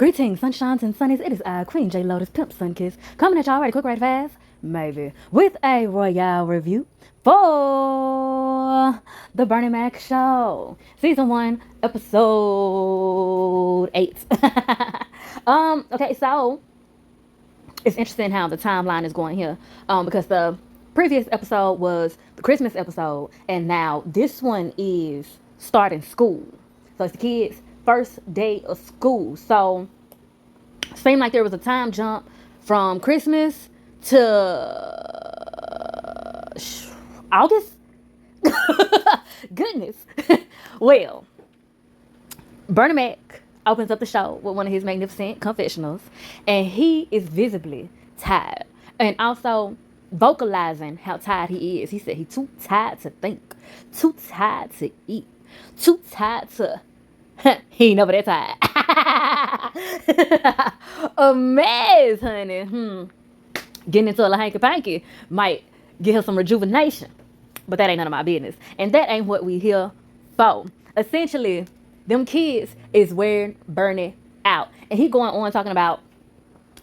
Greetings, sunshines and sunnies. It is I, Queen J Lotus, Pimp Sunkiss, coming at y'all ready quick, right fast, maybe, with a royale review for The Bernie Mac Show, Season 1, Episode 8. Okay, so it's interesting how the timeline is going here, because the previous episode was the Christmas episode, and now this one is starting school. So it's the kids' first day of school. So seemed like there was a time jump from Christmas to August. Goodness. Well, Bernie Mac opens up the show with one of his magnificent confessionals, and he is visibly tired, and also vocalizing how tired he is. He said he's too tired to think, too tired to eat, too tired to he ain't never that tired. A mess, honey. Getting into a hanky panky might give her some rejuvenation, but that ain't none of my business, and that ain't what we here for. Essentially, them kids is wearing Bernie out, and he going on talking about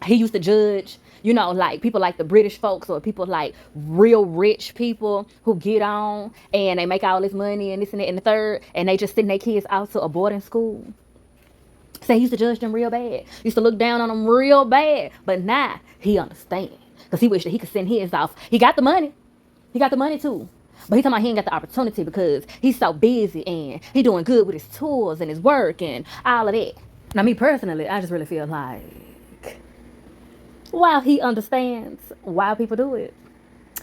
he used to judge, you know, like people like the British folks or people like real rich people who get on and they make all this money and this and that and the third, and they just send their kids out to a boarding school. Say he used to judge them real bad, used to look down on them real bad, but now he understands because he wished that he could send his off. He got the money too, but he talking about he ain't got the opportunity because he's so busy and he doing good with his tools and his work and all of that. Now, me personally, I just really feel like while he understands why people do it,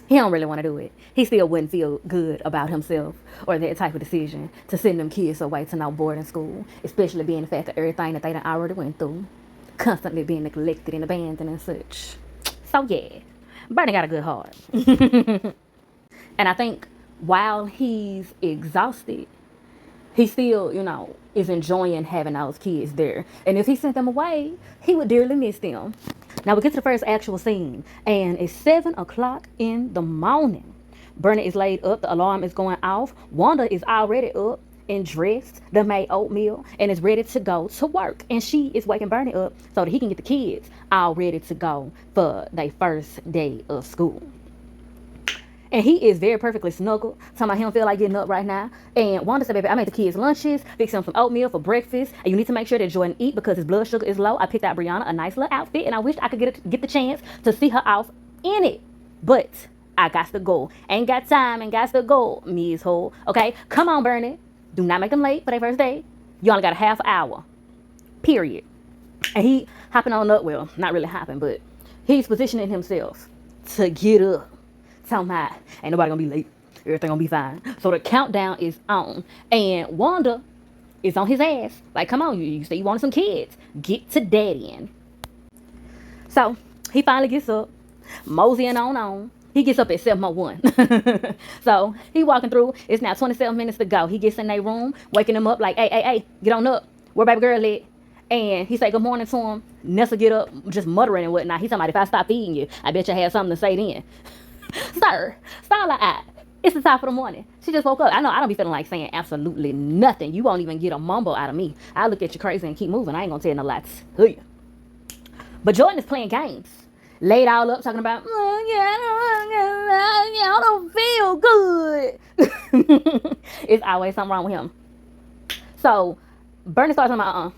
he don't really want to do it. He still wouldn't feel good about himself or that type of decision to send them kids away to no boarding school, especially being the fact of everything that they done already went through, constantly being neglected and abandoned and such. So yeah, Bernie got a good heart. And I think while he's exhausted, he still, you know, is enjoying having those kids there. And if he sent them away, he would dearly miss them. Now we get to the first actual scene, and it's 7 o'clock in the morning. Bernie is laid up, the alarm is going off. Wanda is already up and dressed, done made oatmeal, and is ready to go to work. And she is waking Bernie up so that he can get the kids all ready to go for their first day of school. And he is very perfectly snuggled, talking about he don't feel like getting up right now. And Wanda said, baby, I made the kids lunches, fix them some oatmeal for breakfast, and you need to make sure that Jordan eat because his blood sugar is low. I picked out Brianna a nice little outfit, and I wish I could get the chance to see her off in it. But I got to go. Ain't got time and got to go, Ms. Ho. Okay? Come on, Bernie. Do not make them late for their first day. You only got a half hour. Period. And he hopping on up, well, not really hopping, but he's positioning himself to get up. Talking about, ain't nobody gonna be late. Everything gonna be fine. So the countdown is on. And Wanda is on his ass. Like, come on, you say you wanted some kids. Get to daddy in. So he finally gets up, moseying on. He gets up at 7:01. So he walking through. It's now 27 minutes to go. He gets in their room, waking them up like, hey, get on up. Where baby girl at? And he say good morning to him. Nessa get up, just muttering and whatnot. He talking about, if I stop feeding you, I bet you have something to say then. Sir, Starlight Eye, it's the top of the morning. She just woke up. I know I don't be feeling like saying absolutely nothing. You won't even get a mumble out of me. I look at you crazy and keep moving. I ain't gonna tell no lies to you. But Jordan is playing games. Laid all up talking about, I don't feel good. It's always something wrong with him. So Bernie starts talking about,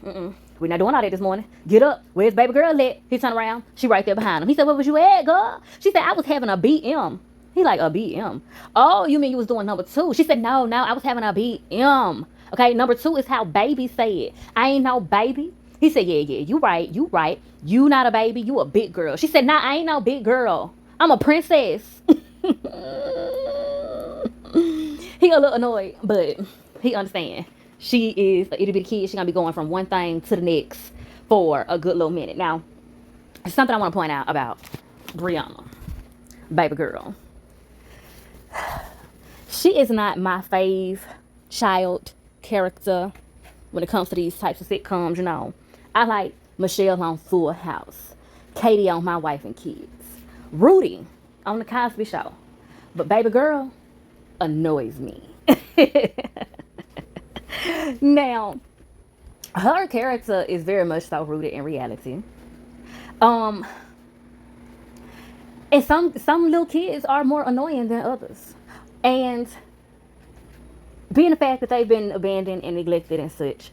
we're not doing all that this morning. Get up. Where's baby girl at? He turned around. She right there behind him. He said, where was you at, girl? She said, I was having a BM. He like, a BM? Oh, you mean you was doing number 2? She said, no, I was having a BM. Okay, number 2 is how baby said. I ain't no baby. He said, yeah, you right. You not a baby. You a big girl. She said, nah, I ain't no big girl. I'm a princess. He a little annoyed, but he understand. She is a itty bitty kid. She's going to be going from one thing to the next for a good little minute. Now, something I want to point out about Brianna, baby girl. She is not my fave child character when it comes to these types of sitcoms, you know. I like Michelle on Full House, Katie on My Wife and Kids, Rudy on The Cosby Show. But baby girl annoys me. Now, Her character is very much so rooted in reality. Um, and some little kids are more annoying than others, and being the fact that they've been abandoned and neglected and such,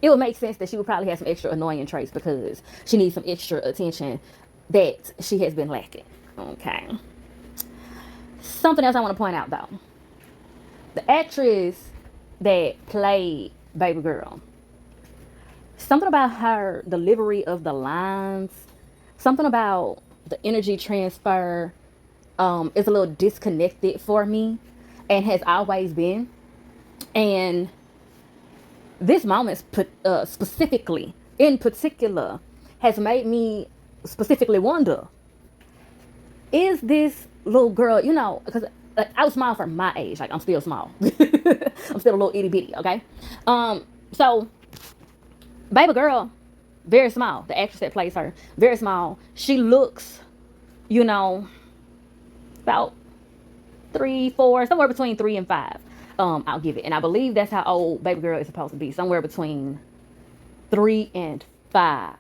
it would make sense that she would probably have some extra annoying traits because she needs some extra attention that she has been lacking. Okay. Something else I want to point out though. The actress that played Baby Girl, something about her delivery of the lines, something about the energy transfer is a little disconnected for me and has always been. And this moment specifically, in particular, has made me specifically wonder, is this little girl, because like, I was small for my age. Like, I'm still small. I'm still a little itty bitty, okay? So, Baby Girl, very small. The actress that plays her, very small. She looks, you know, about 3, 4, somewhere between 3 and 5. I'll give it. And I believe that's how old Baby Girl is supposed to be, somewhere between 3 and 5.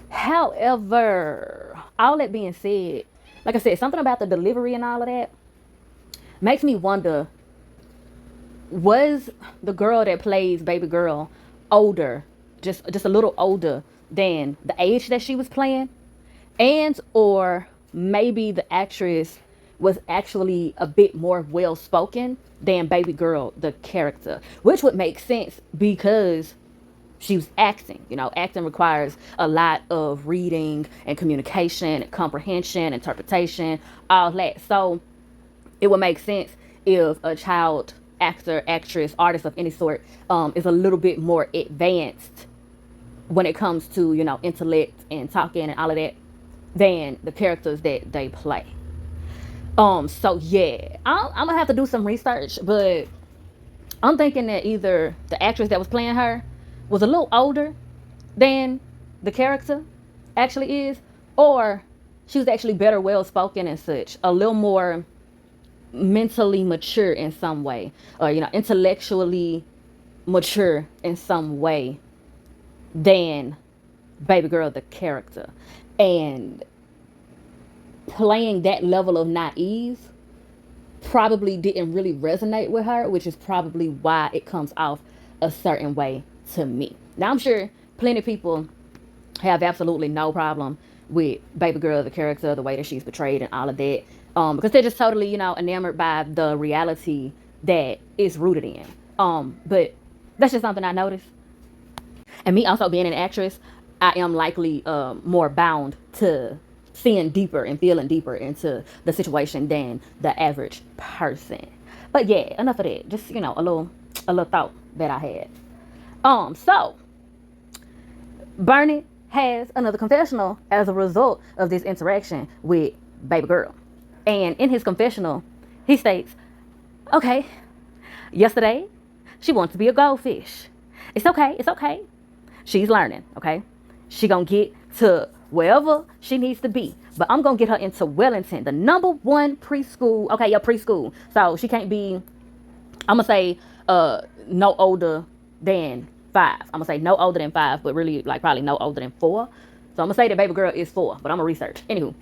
However, all that being said, like I said, something about the delivery and all of that makes me wonder, was the girl that plays Baby Girl older, just a little older than the age that she was playing? And or maybe the actress was actually a bit more well spoken than Baby Girl, the character, which would make sense because she was acting. Acting requires a lot of reading and communication and comprehension, interpretation, all that. So it would make sense if a child actor, actress, artist of any sort is a little bit more advanced when it comes to, intellect and talking and all of that than the characters that they play. So yeah, I'm gonna have to do some research, but I'm thinking that either the actress that was playing her was a little older than the character actually is, or she was actually better well spoken and such, a little more mentally mature in some way, or intellectually mature in some way than Baby Girl, the character. And playing that level of naive probably didn't really resonate with her, which is probably why it comes off a certain way to me. Now, I'm sure plenty of people have absolutely no problem with Baby Girl, the character, the way that she's portrayed and all of that, because they're just totally, enamored by the reality that it's rooted in. But that's just something I noticed. And me also being an actress, I am likely more bound to seeing deeper and feeling deeper into the situation than the average person. But yeah, enough of that. Just a little thought that I had. So Bernie has another confessional as a result of this interaction with Baby Girl. And in his confessional, he states, okay, yesterday she wants to be a goldfish. It's okay, it's okay. She's learning, okay? She gonna get to wherever she needs to be. But I'm gonna get her into Wellington, the #1 preschool. Okay, yeah, preschool. So she can't be, I'm gonna say no older than 5. I'm gonna say no older than 5, but really like probably no older than 4. So I'm gonna say that Baby Girl is 4, but I'm gonna research. Anywho,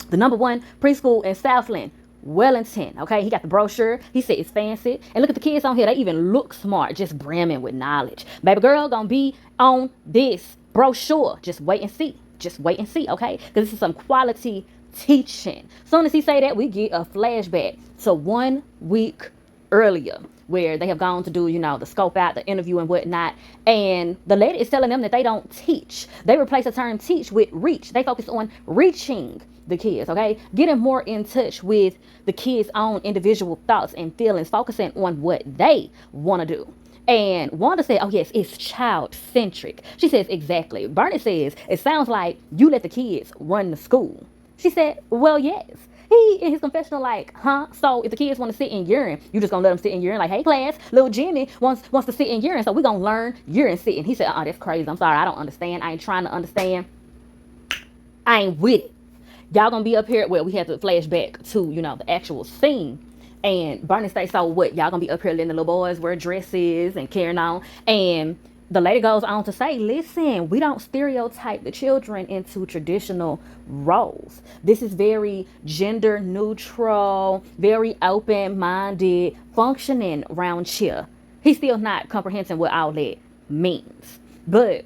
the #1 preschool in Southland, Wellington. Okay, he got the brochure. He said it's fancy. And look at the kids on here. They even look smart, just brimming with knowledge. Baby Girl gonna be on this brochure. Just wait and see. Just wait and see, okay? Because this is some quality teaching. Soon as he say that, we get a flashback to 1 week earlier, where they have gone to do, the scope out, the interview and whatnot. And the lady is telling them that they don't teach. They replace the term teach with reach. They focus on reaching the kids, okay? Getting more in touch with the kids' own individual thoughts and feelings, focusing on what they want to do. And Wanda said, oh yes, it's child-centric. She says, exactly. Bernie says, it sounds like you let the kids run the school. She said, well, yes. He, in his confessional, like, huh? So if the kids want to sit in urine, you just gonna let them sit in urine? Like, hey, class, little Jimmy wants to sit in urine, so we gonna learn urine sitting. He said, that's crazy. I'm sorry, I don't understand. I ain't trying to understand. I ain't with it. Y'all gonna be up here. Well, we had to flash back to, the actual scene. And Bernie states, so what? Y'all gonna be up here letting the little boys wear dresses and carrying on? And the lady goes on to say, listen, we don't stereotype the children into traditional roles. This is very gender neutral, very open minded, functioning round here. He's still not comprehending what all that means. But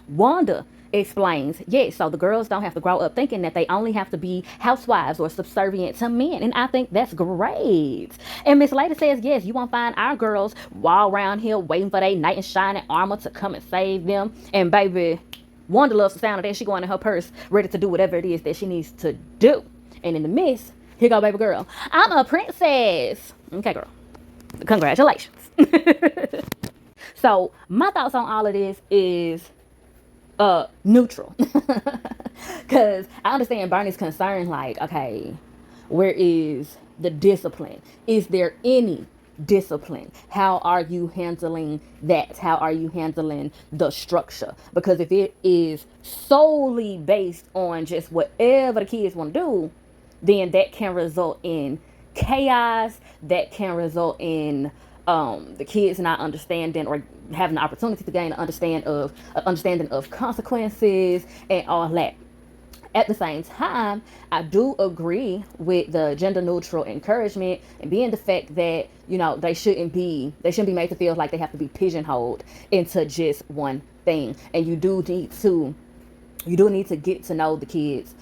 Wanda explains, yes, so the girls don't have to grow up thinking that they only have to be housewives or subservient to men. And I think that's great. And Miss Lady says, yes, you won't find our girls walk around here waiting for their knight in shining armor to come and save them. And baby, Wanda loves the sound of that. She going in her purse, ready to do whatever it is that she needs to do. And in the midst, here go baby girl. I'm a princess. Okay, girl. Congratulations. So my thoughts on all of this is neutral. Because I understand Bernie's concern, like, okay, where is the discipline? Is there any discipline? How are you handling that? How are you handling the structure? Because if it is solely based on just whatever the kids want to do, then that can result in chaos. That can result in the kids not understanding or having the opportunity to gain an understanding of consequences and all that. At the same time, I do agree with the gender neutral encouragement and being the fact that, you know, they shouldn't be made to feel like they have to be pigeonholed into just one thing. And you do need to get to know the kids,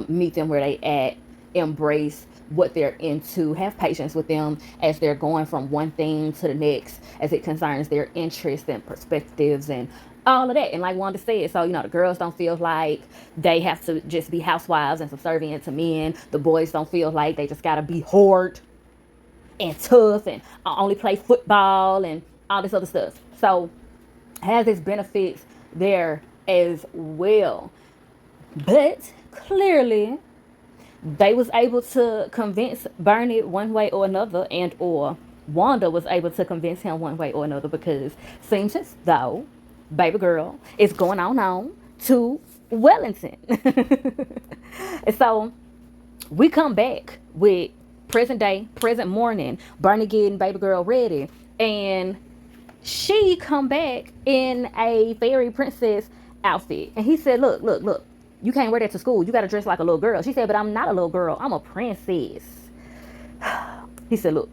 meet them where they at, embrace what they're into, have patience with them as they're going from one thing to the next as it concerns their interests and perspectives and all of that. And like Wanda said, so, you know, the girls don't feel like they have to just be housewives and subservient to men. The boys don't feel like they just gotta be hard and tough and only play football and all this other stuff. So has its benefits there as well. But clearly they was able to convince Bernie one way or another, and or Wanda was able to convince him one way or another, because seems as though baby girl is going on to Wellington. And so we come back with present morning, Bernie getting baby girl ready, and she come back in a fairy princess outfit. And he said, look, you can't wear that to school. You got to dress like a little girl. She said, but I'm not a little girl. I'm a princess. He said, look,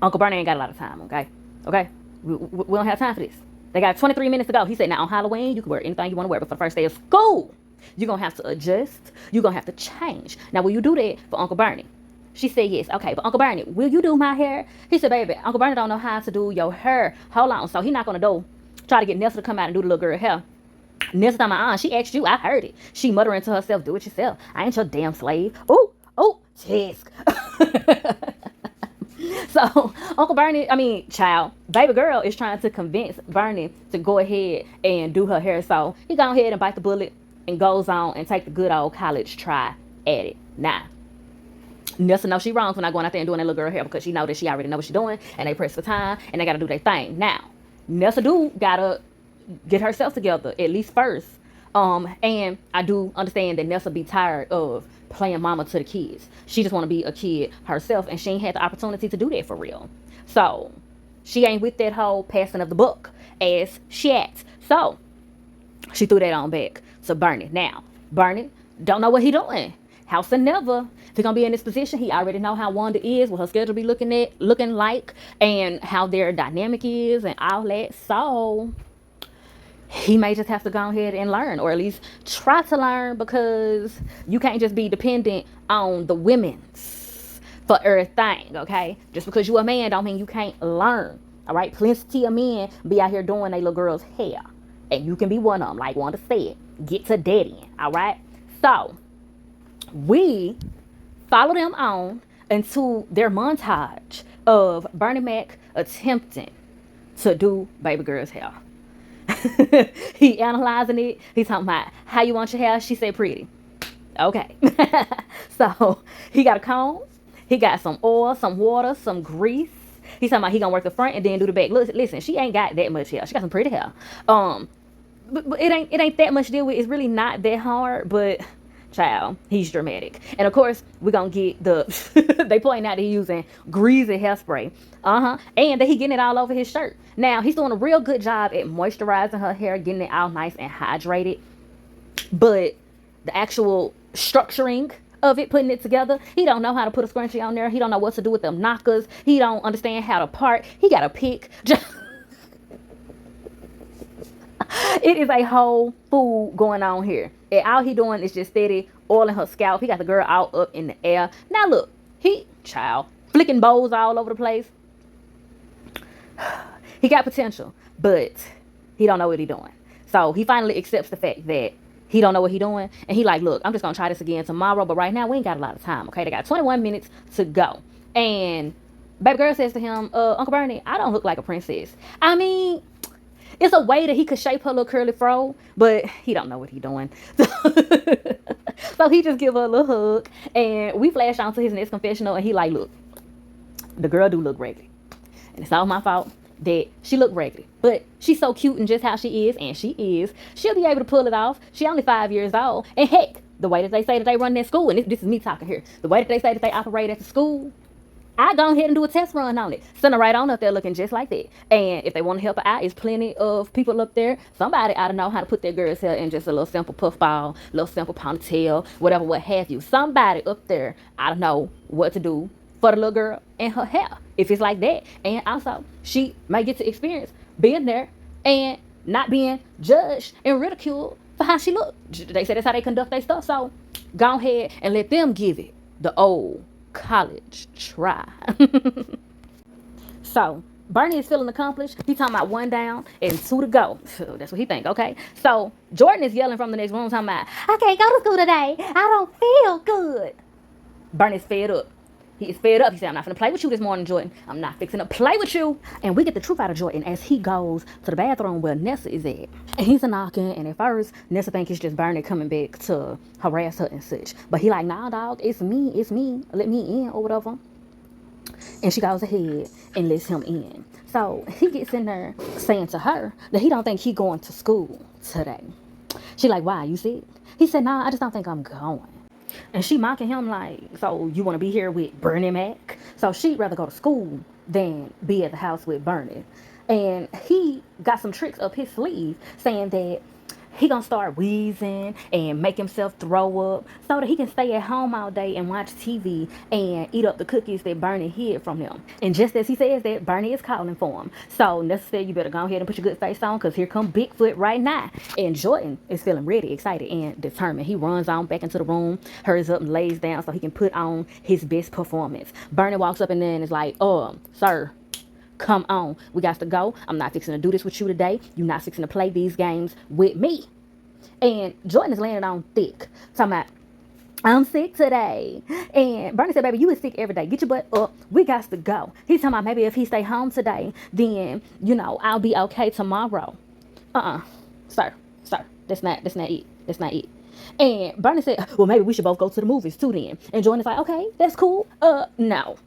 Uncle Bernie ain't got a lot of time, okay? Okay? We don't have time for this. They got 23 minutes to go. He said, now on Halloween, you can wear anything you want to wear, but for the first day of school, you're going to have to adjust. You're going to have to change. Now, will you do that for Uncle Bernie? She said, yes. Okay, but Uncle Bernie, will you do my hair? He said, baby, Uncle Bernie don't know how to do your hair. Hold on. So he not going to try to get Nessa to come out and do the little girl hair. Nessa on my aunt, she asked you, I heard it. She muttering to herself, do it yourself. I ain't your damn slave. Oh, tisk. So Uncle Bernie, baby girl is trying to convince Bernie to go ahead and do her hair. So he go ahead and bite the bullet and goes on and take the good old college try at it. Now, Nessa knows she wrong for not going out there and doing that little girl hair, because she know that she already know what she's doing, and they press for time and they got to do their thing. Now, Nessa do gotta get herself together at least first. And I do understand that Nessa be tired of playing mama to the kids. She just want to be a kid herself, and she ain't had the opportunity to do that for real. So she ain't with that whole passing of the buck as she acts. So she threw that on back to Bernie. Now, Bernie don't know what he doing. House and never. If he's gonna be in this position, he already know how Wanda is, what her schedule be looking like, and how their dynamic is and all that. So he may just have to go ahead and learn, or at least try to learn, because you can't just be dependent on the women's for everything, okay? Just because you a man don't mean you can't learn, all right? Plenty of men be out here doing their little girl's hair, and you can be one of them, like Wanda said. Get to daddy, all right? So we follow them on into their montage of Bernie Mac attempting to do baby girl's hair. He analyzing it. He's talking about how you want your hair. She said pretty. Okay. So he got a comb. He got some oil, some water, some grease. He's talking about he gonna work the front and then do the back. Listen, she ain't got that much hair. She got some pretty hair. But it ain't that much to deal with. It's really not that hard. But Child, he's dramatic. And of course, we're gonna get the they point out that he's using greasy hairspray. And that he getting it all over his shirt. Now he's doing a real good job at moisturizing her hair, getting it all nice and hydrated. But the actual structuring of it, putting it together, he don't know how to put a scrunchie on there. He don't know what to do with them knockers. He don't understand how to part. He got to pick. It is a whole fool going on here. And all he doing is just steady oiling her scalp. He got the girl all up in the air. Now look, child, flicking bows all over the place. He got potential, but he don't know what he doing. So he finally accepts the fact that he don't know what he doing. And he like, look, I'm just going to try this again tomorrow. But right now, we ain't got a lot of time, okay? They got 21 minutes to go. And baby girl says to him, Uncle Bernie, I don't look like a princess. I mean, it's a way that he could shape her little curly fro, but he don't know what he doing. So he just give her a little hug. And we flash on to his next confessional. And he like, look, the girl do look raggedy. And it's all my fault that she look raggedy. But she's so cute and just how she is, and she is. She'll be able to pull it off. She only 5 years old. And heck, the way that they say that they run that school, and this is me talking here, the way that they say that they operate at the school, I go ahead and do a test run on it. Send her right on up there looking just like that. And if they want to help her out, there's plenty of people up there. Somebody ought to know how to put their girl's hair in just a little simple puff ball, little simple ponytail, whatever, what have you. Somebody up there ought to know what to do for the little girl and her hair, if it's like that. And also, she may get to experience being there and not being judged and ridiculed for how she look. They say that's how they conduct their stuff. So go ahead and let them give it the old college try. So Bernie is feeling accomplished. He talking about 1 down and 2 to go. That's what he think, okay? So Jordan is yelling from the next room talking about, I can't go to school today. I don't feel good. Bernie's fed up. He is fed up. He said, I'm not finna play with you this morning, Jordan. I'm not fixing to play with you. And we get the truth out of Jordan as he goes to the bathroom where Nessa is at. And he's a knocking. And at first, Nessa thinks it's just Bernie coming back to harass her and such. But he like, nah, dog, it's me. It's me. Let me in or whatever. And she goes ahead and lets him in. So he gets in there saying to her that he don't think he going to school today. She like, why? You sick? He said, nah, I just don't think I'm going. And she mocking him like, so you want to be here with Bernie Mac? So she'd rather go to school than be at the house with Bernie. And he got some tricks up his sleeve saying that he gonna start wheezing and make himself throw up so that he can stay at home all day and watch TV and eat up the cookies that Bernie hid from him. And just as he says that, Bernie is calling for him. So Nessa said, you better go ahead and put your good face on, because here come Bigfoot right now. And Jordan is feeling ready, excited, and determined. He runs on back into the room, hurries up and lays down so he can put on his best performance. Bernie walks up and then is like, sir, come on, we got to go. I'm not fixing to do this with you today. You're not fixing to play these games with me. And Jordan is laying it on thick, talking about, I'm sick today. And Bernie said, baby, you is sick every day. Get your butt up. We got to go. He's talking about maybe if he stay home today, then, I'll be okay tomorrow. Sir, that's not it. That's not it. And Bernie said, well, maybe we should both go to the movies too then. And Jordan's like, okay, that's cool. No.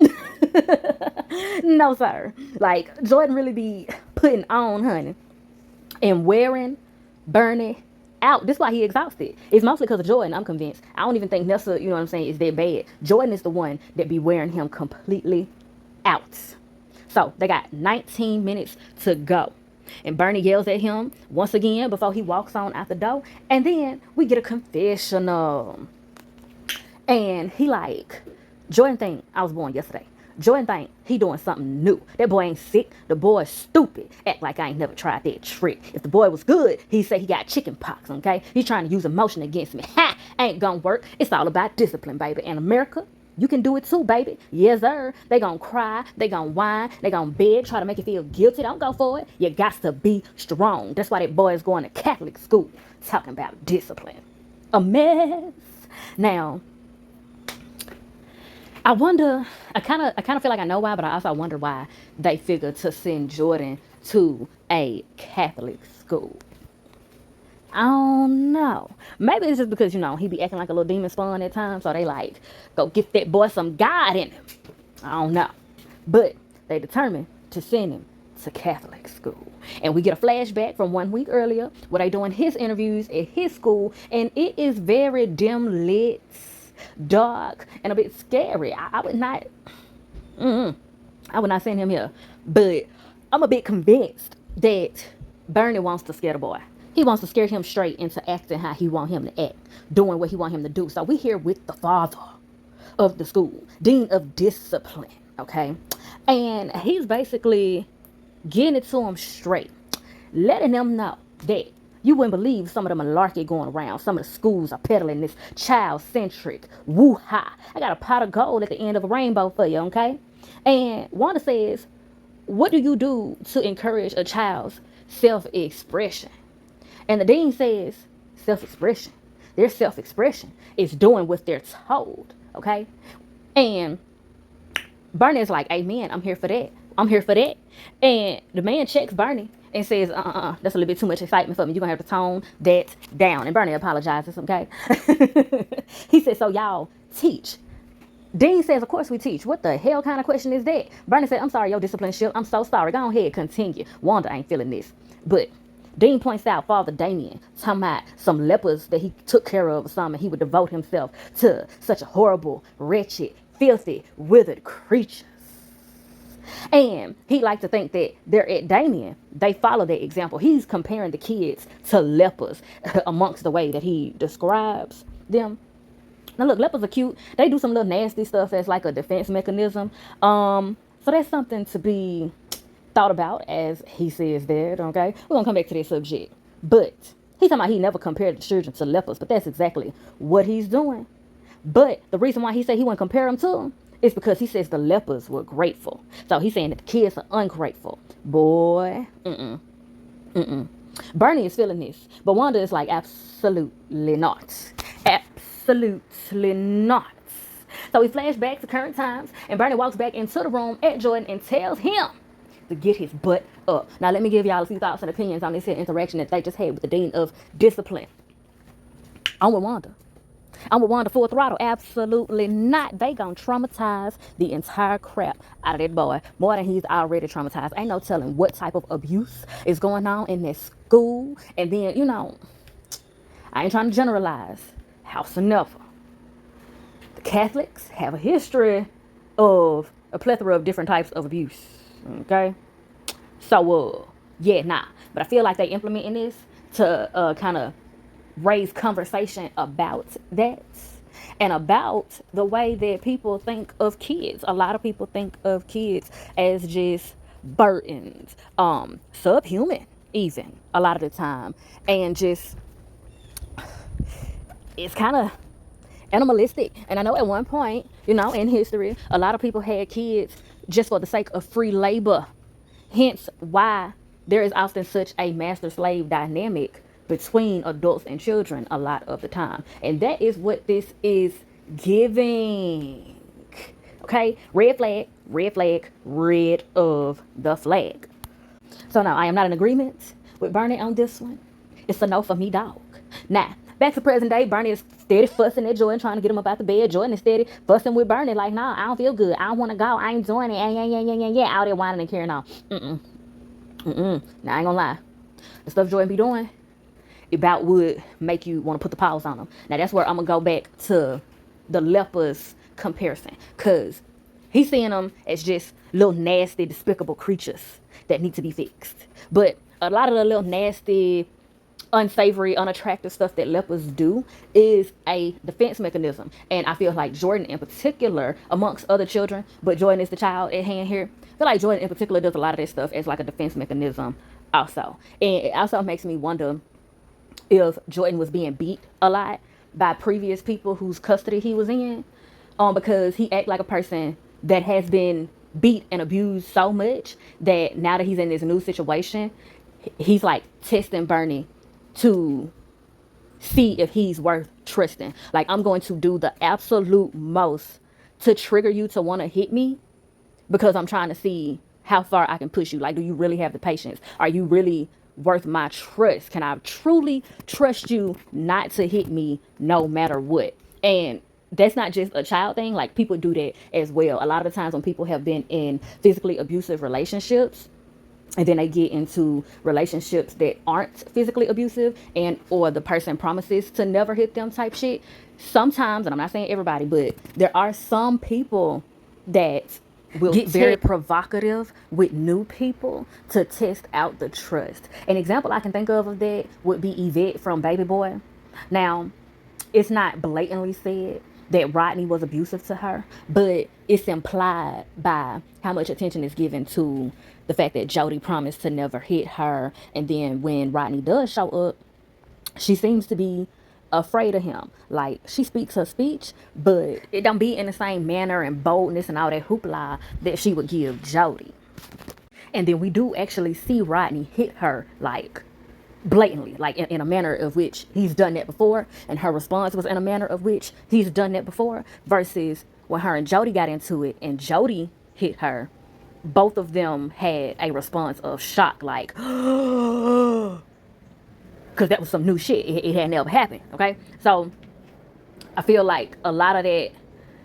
No, sir. Like, Jordan really be putting on, honey, and wearing Bernie out. This is why he exhausted. It's mostly because of Jordan, I'm convinced. I don't even think Nessa, is that bad. Jordan is the one that be wearing him completely out. So they got 19 minutes to go. And Bernie yells at him once again before he walks on out the door. And then we get a confessional. And he like, Jordan think I was born yesterday. Jordan think he doing something new. That boy ain't sick. The boy is stupid. Act like I ain't never tried that trick. If the boy was good, he'd say he got chicken pox, okay? He's trying to use emotion against me. Ha! Ain't gonna work. It's all about discipline, baby. In America, you can do it too, baby. Yes, sir. They gonna cry. They gonna whine. They gonna beg, try to make you feel guilty. Don't go for it. You got to be strong. That's why that boy is going to Catholic school. Talking about discipline. A mess. Now, I wonder, I kind of feel like I know why, but I also wonder why they figure to send Jordan to a Catholic school. I don't know. Maybe it's just because, he be acting like a little demon spawn at times. So they like, go get that boy some God in him. I don't know. But they determined to send him to Catholic school. And we get a flashback from 1 week earlier where they doing his interviews at his school, and it is very dim lit, dark, and a bit scary. I would not I would not send him here. But I'm a bit convinced that Bernie wants to scare the boy. He wants to scare him straight into acting how he want him to act, doing what he want him to do. So we here with the father of the school, dean of discipline, okay? And he's basically getting it to him straight, letting them know that you wouldn't believe some of the malarkey going around. Some of the schools are peddling this child-centric woo-ha. I got a pot of gold at the end of a rainbow for you, okay? And Wanda says, what do you do to encourage a child's self-expression? And the dean says, self-expression. Their self-expression is doing what they're told, okay? And Bernie is like, amen, I'm here for that. I'm here for that. And the man checks Bernie and says, that's a little bit too much excitement for me. You're going to have to tone that down. And Bernie apologizes, okay? He said, so y'all teach. Dean says, of course we teach. What the hell kind of question is that? Bernie said, I'm sorry, your discipline ship. I'm so sorry. Go ahead, continue. Wanda ain't feeling this. But Dean points out Father Damien talking about some lepers that he took care of or something. He would devote himself to such a horrible, wretched, filthy, withered creature. And he liked to think that they're at Damien. They follow that example. He's comparing the kids to lepers amongst the way that he describes them. Now look, lepers are cute. They do some little nasty stuff as like a defense mechanism. So that's something to be thought about, as he says there, okay? We're going to come back to this subject. But he's talking about he never compared the children to lepers, but that's exactly what he's doing. But the reason why he said he wouldn't compare them to them is because he says the lepers were grateful. So he's saying that the kids are ungrateful. Boy, Bernie is feeling this, but Wanda is like, absolutely not. Absolutely not. So we flash back to current times, and Bernie walks back into the room at Jordan and tells him to get his butt up. Now let me give y'all a few thoughts and opinions on this here interaction that they just had with the dean of discipline. I'm with Wanda. I'm with Wanda full throttle. Absolutely not. They gonna traumatize the entire crap out of that boy more than he's already traumatized. Ain't no telling what type of abuse is going on in that school. And then, you know, I ain't trying to generalize. House of Never. The Catholics have a history of a plethora of different types of abuse. Okay? So, yeah, nah. But I feel like they implementing this to kind of raise conversation about that and about the way that people think of kids. A lot of people think of kids as just burdens, subhuman even a lot of the time, and just it's kind of animalistic. And I know at one point, you know, in history, a lot of people had kids just for the sake of free labor. Hence why there is often such a master-slave dynamic between adults and children a lot of the time. And that is what this is giving. Okay? Red flag, red of the flag. So now, I am not in agreement with Bernie on this one. It's a no for me, dog. Now, back to present day, Bernie is steady fussing at Jordan, trying to get him up out the bed. Jordan is steady fussing with Bernie, like, nah, I don't feel good. I don't want to go. I ain't doing it. Yeah. Out there whining and carrying on. Now, I ain't gonna lie. The stuff Jordan be doing about would make you want to put the paws on them. Now, that's where I'm going to go back to the lepers comparison. Because he's seeing them as just little nasty, despicable creatures that need to be fixed. But a lot of the little nasty, unsavory, unattractive stuff that lepers do is a defense mechanism. And I feel like Jordan in particular, amongst other children, but Jordan is the child at hand here, I feel like Jordan in particular does a lot of this stuff as like a defense mechanism also. And it also makes me wonder if Jordan was being beat a lot by previous people whose custody he was in, because he act like a person that has been beat and abused so much that now that he's in this new situation, he's like testing Bernie to see if he's worth trusting. Like, I'm going to do the absolute most to trigger you to want to hit me because I'm trying to see how far I can push you. Like, do you really have the patience? Are you really worth my trust? Can I truly trust you not to hit me no matter what? And that's not just a child thing. Like, people do that as well. A lot of the times when people have been in physically abusive relationships, and then they get into relationships that aren't physically abusive, and or the person promises to never hit them type shit. Sometimes, and I'm not saying everybody, but there are some people that will get very provocative with new people to test out the trust. An example I can think of that would be Yvette from Baby Boy. Now, it's not blatantly said that Rodney was abusive to her, but it's implied by how much attention is given to the fact that Jody promised to never hit her, and then when Rodney does show up, she seems to be afraid of him. Like, she speaks her speech, but it don't be in the same manner and boldness and all that hoopla that she would give Jody. And then we do actually see Rodney hit her, like, blatantly, like in a manner of which he's done that before, and her response was in a manner of which he's done that before, versus when her and Jody got into it and Jody hit her, both of them had a response of shock, like, because that was some new shit. It had never happened. Okay, so I feel like a lot of that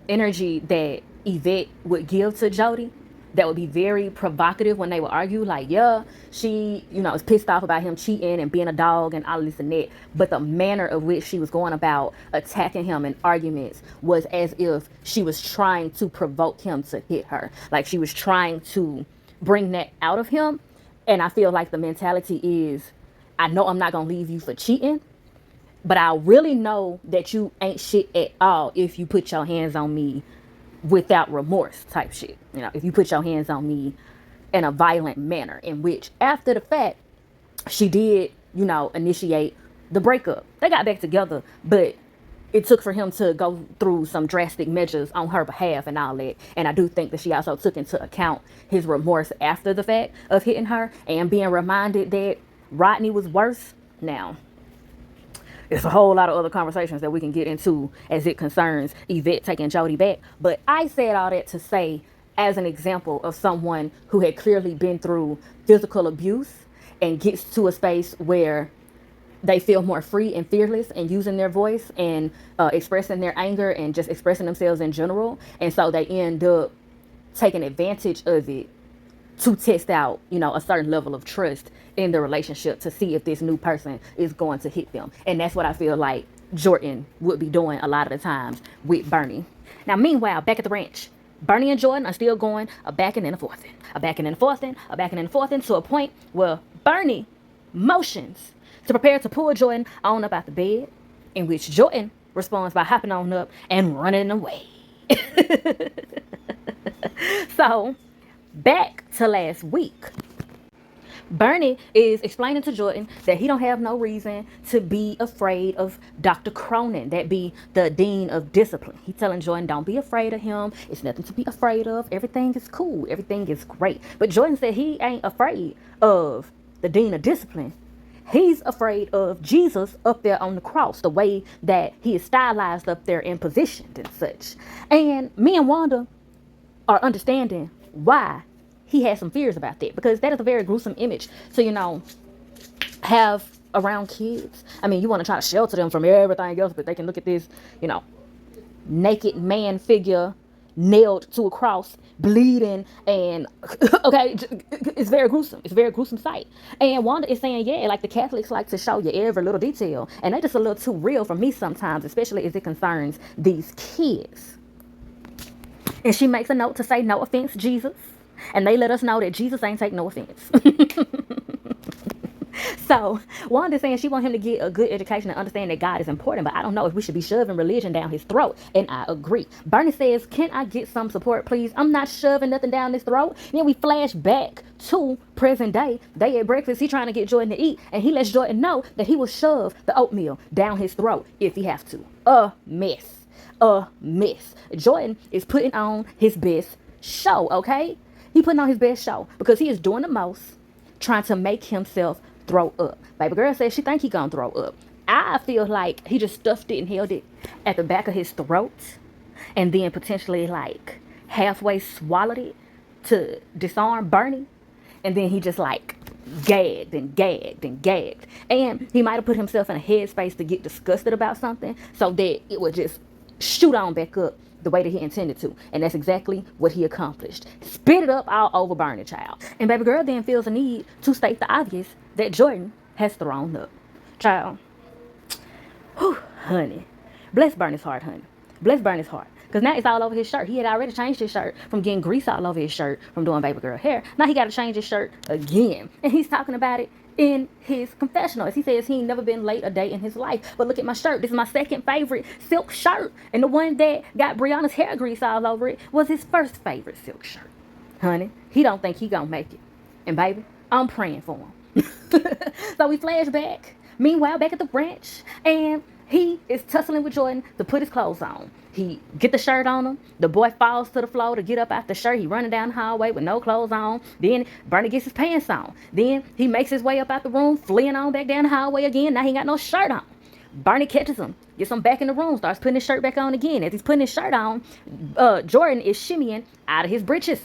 energy that Yvette would give to Jody, that would be very provocative when they would argue, like, yeah, she, is pissed off about him cheating and being a dog and all this and that, but the manner of which she was going about attacking him in arguments was as if she was trying to provoke him to hit her. Like, she was trying to bring that out of him. And I feel like the mentality is, I know I'm not going to leave you for cheating, but I really know that you ain't shit at all if you put your hands on me without remorse type shit. If you put your hands on me in a violent manner, in which after the fact, she did, initiate the breakup. They got back together, but it took for him to go through some drastic measures on her behalf and all that. And I do think that she also took into account his remorse after the fact of hitting her and being reminded that Rodney was worse. Now, it's a whole lot of other conversations that we can get into as it concerns Yvette taking Jody back. But I said all that to say, as an example of someone who had clearly been through physical abuse and gets to a space where they feel more free and fearless and using their voice and expressing their anger and just expressing themselves in general. And so they end up taking advantage of it to test out, a certain level of trust in the relationship to see if this new person is going to hit them. And that's what I feel like Jordan would be doing a lot of the times with Bernie. Now, meanwhile, back at the ranch, Bernie and Jordan are still going a backing and a forthing, a backing and a forthing, a backing and a forthing, to a point where Bernie motions to prepare to pull Jordan on up out the bed, in which Jordan responds by hopping on up and running away. So, back to last week. Bernie is explaining to Jordan that he don't have no reason to be afraid of Dr. Cronin, that be the dean of discipline. He's telling Jordan, don't be afraid of him. It's nothing to be afraid of. Everything is cool. Everything is great. But Jordan said he ain't afraid of the dean of discipline. He's afraid of Jesus up there on the cross, the way that he is stylized up there and positioned and such. And me and Wanda are understanding why he has some fears about that, because that is a very gruesome image to, have around kids. I mean, you want to try to shelter them from everything else, but they can look at this, naked man figure nailed to a cross, bleeding, and okay, it's very gruesome. It's a very gruesome sight. And Wanda is saying, yeah, like the Catholics like to show you every little detail, and they just a little too real for me sometimes, especially as it concerns these kids. And she makes a note to say, no offense, Jesus. And they let us know that Jesus ain't take no offense. So Wanda's saying she wants him to get a good education and understand that God is important, but I don't know if we should be shoving religion down his throat. And I agree. Bernie says, can I get some support, please? I'm not shoving nothing down his throat. And then we flash back to present day. They at breakfast, he trying to get Jordan to eat, and he lets Jordan know that he will shove the oatmeal down his throat if he has to. A mess. Jordan is putting on his best show, okay? He putting on his best show because he is doing the most, trying to make himself throw up. Baby girl says she think he gonna throw up. I feel like he just stuffed it and held it at the back of his throat, and then potentially like halfway swallowed it to disarm Bernie, and then he just like gagged and gagged and gagged. And he might have put himself in a headspace to get disgusted about something so that it would just shoot on back up the way that he intended to. And that's exactly what he accomplished. Spit it up all over Bernie, child. And baby girl then feels a need to state the obvious that Jordan has thrown up. Child. Whew, honey. Bless Bernie's heart, honey. Bless Bernie's heart. Because now it's all over his shirt. He had already changed his shirt from getting grease all over his shirt from doing baby girl hair. Now he got to change his shirt again. And he's talking about it in his confessional. As he says he ain't never been late a day in his life. But look at my shirt. This is my second favorite silk shirt. And the one that got Brianna's hair grease all over it was his first favorite silk shirt. Honey, he don't think he gonna make it. And baby, I'm praying for him. So we flash back. Meanwhile, back at the ranch. And he is tussling with Jordan to put his clothes on. He get the shirt on him. The boy falls to the floor to get up out the shirt. He running down the hallway with no clothes on. Then Bernie gets his pants on. Then he makes his way up out the room, fleeing on back down the hallway again. Now he ain't got no shirt on. Bernie catches him, gets him back in the room, starts putting his shirt back on again. As he's putting his shirt on, Jordan is shimmying out of his britches.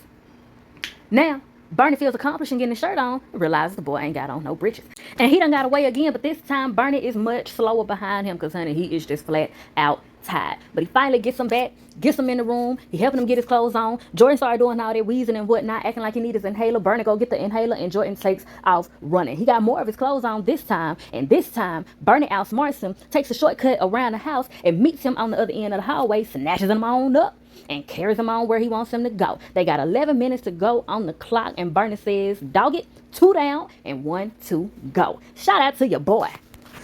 Now, Bernie feels accomplished in getting the shirt on, realizes the boy ain't got on no britches. And he done got away again, but this time Bernie is much slower behind him because, honey, he is just flat out tired. But he finally gets him back, gets him in the room. He helping him get his clothes on. Jordan started doing all that wheezing and whatnot, acting like he needs his inhaler. Bernie go get the inhaler, and Jordan takes off running. He got more of his clothes on this time, and this time Bernie outsmarts him, takes a shortcut around the house, and meets him on the other end of the hallway, snatches him on up, and carries him on where he wants him to go. They got 11 minutes to go on the clock, and Bernie says, dog it, 2 down and 1 to go. Shout out to your boy.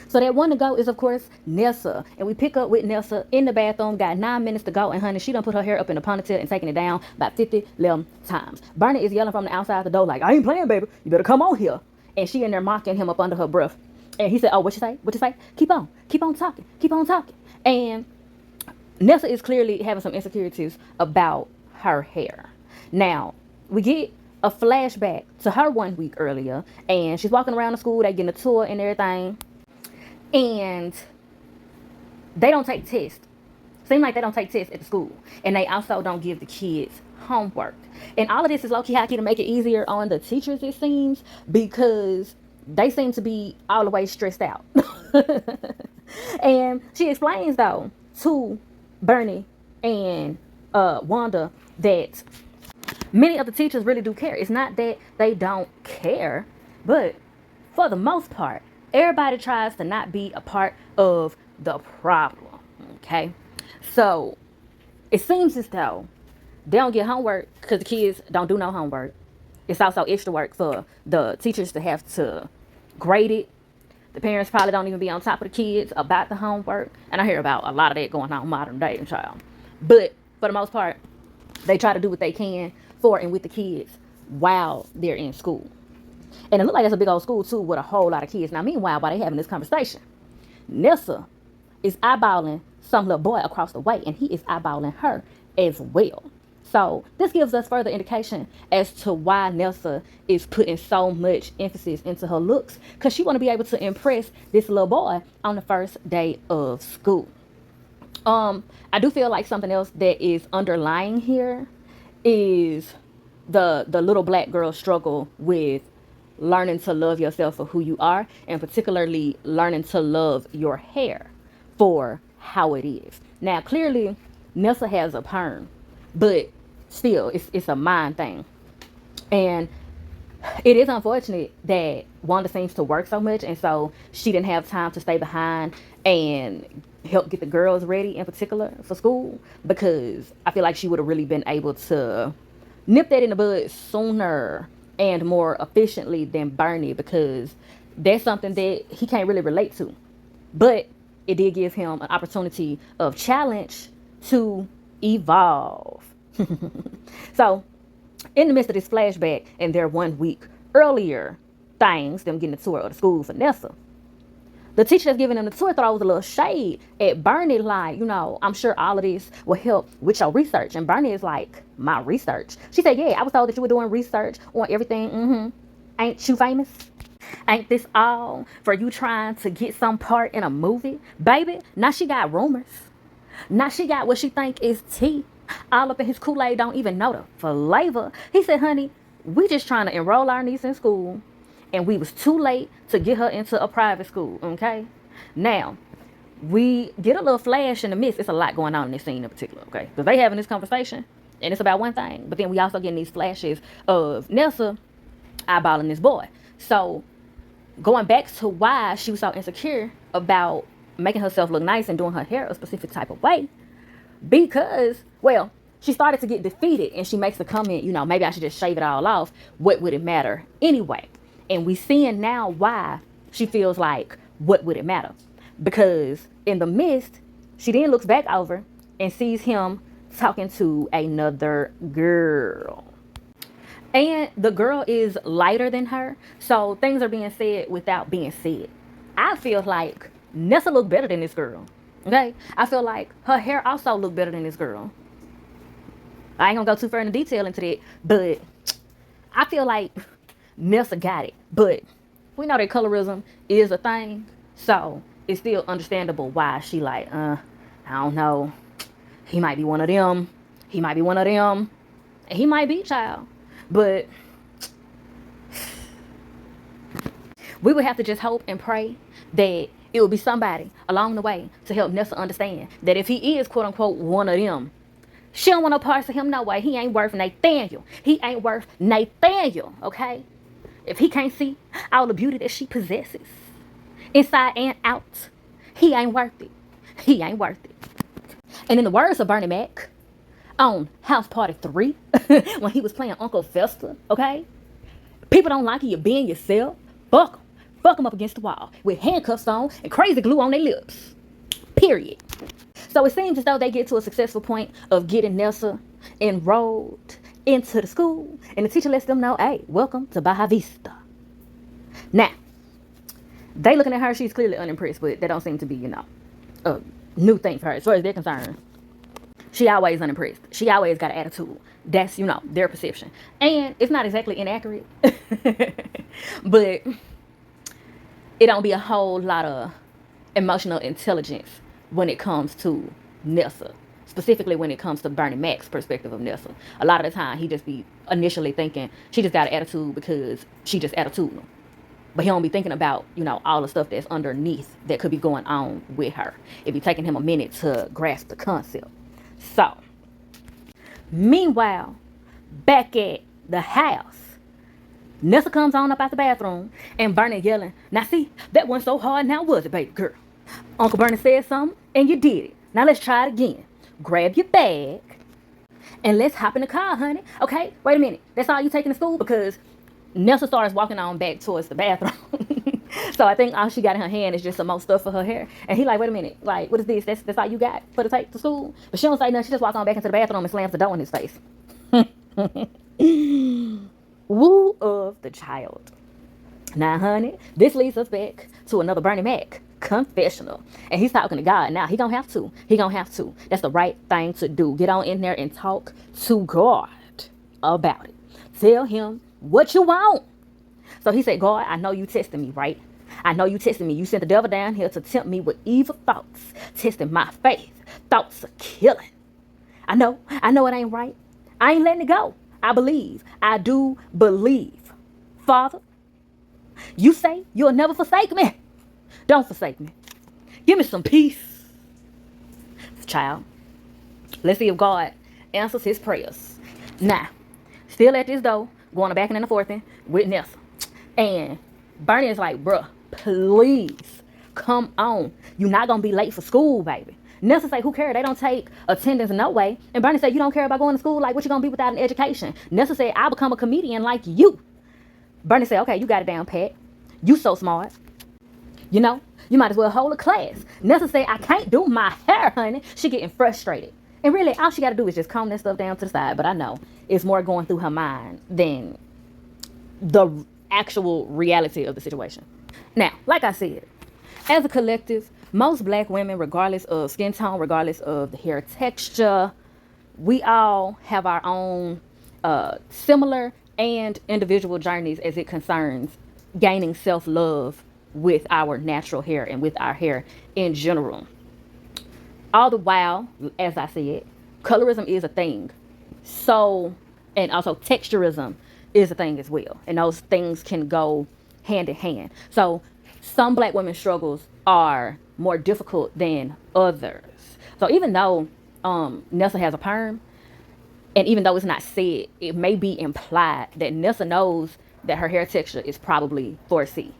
So that 1 to go is, of course, Nessa. And we pick up with Nessa in the bathroom, got 9 minutes to go, and honey, she done put her hair up in a ponytail and taking it down about 50 times. Bernie is yelling from the outside the door like, I ain't playing, baby. You better come on here. And she in there mocking him up under her breath. And he said, oh, what you say? What you say? Keep on talking. Keep on talking. And Nessa is clearly having some insecurities about her hair. Now, we get a flashback to her 1 week earlier, and she's walking around the school, they getting a tour and everything, and they don't take tests. Seem like they don't take tests at the school, and they also don't give the kids homework. And all of this is low-key hacky to make it easier on the teachers, it seems, because they seem to be all the way stressed out. And she explains, though, to Bernie and Wanda that many of the teachers really do care. It's not that they don't care, but for the most part, everybody tries to not be a part of the problem, okay? So it seems as though they don't get homework because the kids don't do no homework. It's also extra work for the teachers to have to grade it. The parents probably don't even be on top of the kids about the homework. And I hear about a lot of that going on modern day, child. But for the most part, they try to do what they can for and with the kids while they're in school. And it looks like it's a big old school, too, with a whole lot of kids. Now, meanwhile, while they having this conversation, Nessa is eyeballing some little boy across the way, and he is eyeballing her as well. So this gives us further indication as to why Nessa is putting so much emphasis into her looks, because she want to be able to impress this little boy on the first day of school. I do feel like something else that is underlying here is the little black girl struggle with learning to love yourself for who you are, and particularly learning to love your hair for how it is. Now, clearly, Nessa has a perm, but still, it's a mind thing. And it is unfortunate that Wanda seems to work so much, and so she didn't have time to stay behind and help get the girls ready, in particular, for school, because I feel like she would have really been able to nip that in the bud sooner and more efficiently than Bernie, because that's something that he can't really relate to. But it did give him an opportunity of challenge to evolve. So, in the midst of this flashback and their 1 week earlier things, them getting a tour of the school for Nessa, the teacher that's giving them the tour throws a little shade at Bernie, like, you know, I'm sure all of this will help with your research. And Bernie is like, my research? She said, yeah, I was told that you were doing research on everything. Ain't you famous? Ain't this all for you trying to get some part in a movie? Baby, now she got rumors. Now she got what she think is tea. All up in his Kool-Aid, don't even know the flavor. He said, honey, we just trying to enroll our niece in school, and we was too late to get her into a private school, okay? Now, we get a little flash in the midst. It's a lot going on in this scene in particular, okay? Because they having this conversation, and it's about one thing. But then we also getting these flashes of Nessa eyeballing this boy. So going back to why she was so insecure about making herself look nice and doing her hair a specific type of way, because, well, she started to get defeated, and she makes the comment, you know, maybe I should just shave it all off. What would it matter anyway? And we seeing now why she feels like, what would it matter? Because in the mist, she then looks back over and sees him talking to another girl. And the girl is lighter than her, so things are being said without being said. I feel like Nessa looked better than this girl. Okay? I feel like her hair also looked better than this girl. I ain't gonna go too far into detail into that, but I feel like Nessa got it. But we know that colorism is a thing, so it's still understandable why she like, I don't know. He might be one of them. He might be one of them. And he might be, child. But we would have to just hope and pray that it will be somebody along the way to help Nessa understand that if he is, quote unquote, one of them, she don't want no parts of him no way. He ain't worth Nathaniel. He ain't worth Nathaniel, okay? If he can't see all the beauty that she possesses, inside and out, he ain't worth it. He ain't worth it. And in the words of Bernie Mac, on House Party 3, when he was playing Uncle Fester, okay? People don't like you being yourself. Fuck them. Fuck them up against the wall with handcuffs on and crazy glue on their lips. Period. So it seems as though they get to a successful point of getting Nessa enrolled into the school, and the teacher lets them know, hey, welcome to Baja Vista. Now, they looking at her, she's clearly unimpressed, but that don't seem to be, you know, a new thing for her. As far as they're concerned, she always unimpressed. She always got an attitude. That's, you know, their perception. And it's not exactly inaccurate, but it don't be a whole lot of emotional intelligence when it comes to Nessa. Specifically when it comes to Bernie Mac's perspective of Nessa. A lot of the time, he just be initially thinking she just got an attitude because she just attitudinal. But he don't be thinking about, you know, all the stuff that's underneath that could be going on with her. It be taking him a minute to grasp the concept. So, meanwhile, back at the house, Nessa comes on up out the bathroom and Bernie yelling, now see, that wasn't so hard now, was it, baby girl? Uncle Bernie said something and you did it. Now let's try it again. Grab your bag and let's hop in the car, honey. Okay, wait a minute. That's all you taking to school? Because Nessa starts walking on back towards the bathroom. So I think all she got in her hand is just some more stuff for her hair. And he like, wait a minute, like, what is this? That's all you got for to take to school? But she don't say nothing. She just walks on back into the bathroom and slams the door in his face. Woo of the child. Now, honey, this leads us back to another Bernie Mac confessional. And he's talking to God. Now, he gonna have to. He gonna have to. That's the right thing to do. Get on in there and talk to God about it. Tell him what you want. So he said, God, I know you testing me, right? I know you testing me. You sent the devil down here to tempt me with evil thoughts, testing my faith, thoughts of killing. I know it ain't right. I ain't letting it go. I believe. I do believe. Father, you say you'll never forsake me. Don't forsake me. Give me some peace. Child, let's see if God answers his prayers. Now, still at this door, going back and forth with Nessa. And Bernie is like, bruh, please, come on. You're not going to be late for school, baby. Nessa say, who cares? They don't take attendance no way. And Bernie said, you don't care about going to school? Like, what you going to be without an education? Nessa said, I'll become a comedian like you. Bernie said, okay, you got it down, Pat. You so smart. You know, you might as well hold a class. Nessa said, I can't do my hair, honey. She getting frustrated. And really, all she got to do is just calm that stuff down to the side. But I know it's more going through her mind than the actual reality of the situation. Now, like I said, as a collective, most black women, regardless of skin tone, regardless of the hair texture, we all have our own similar and individual journeys as it concerns gaining self-love with our natural hair and with our hair in general. All the while, as I said, colorism is a thing. So, and also texturism is a thing as well. And those things can go hand in hand. So some black women's struggles are more difficult than others. So even though Nessa has a perm, and even though it's not said, it may be implied that Nessa knows that her hair texture is probably 4C.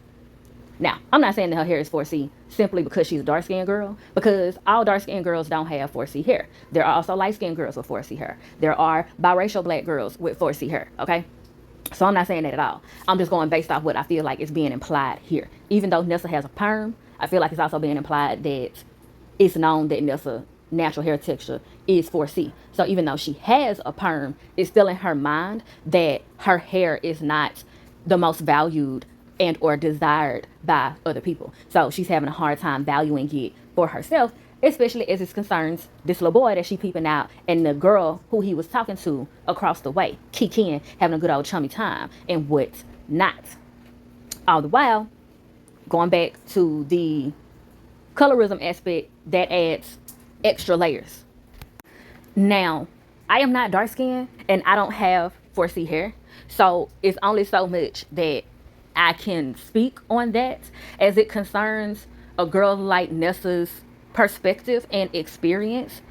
Now, I'm not saying that her hair is 4C simply because she's a dark-skinned girl, because all dark-skinned girls don't have 4C hair. There are also light-skinned girls with 4C hair. There are biracial black girls with 4C hair, okay? So I'm not saying that at all. I'm just going based off what I feel like is being implied here. Even though Nessa has a perm, I feel like it's also being implied that it's known that Nessa natural hair texture is 4C. So even though she has a perm, it's still in her mind that her hair is not the most valued and or desired by other people. So she's having a hard time valuing it for herself, especially as it concerns this little boy that she peeping out and the girl who he was talking to across the way, kicking, having a good old chummy time and what not. All the while, going back to the colorism aspect, that adds extra layers. Now, I am not dark skinned and I don't have 4C hair. So it's only so much that I can speak on that as it concerns a girl like Nessa's perspective and experience.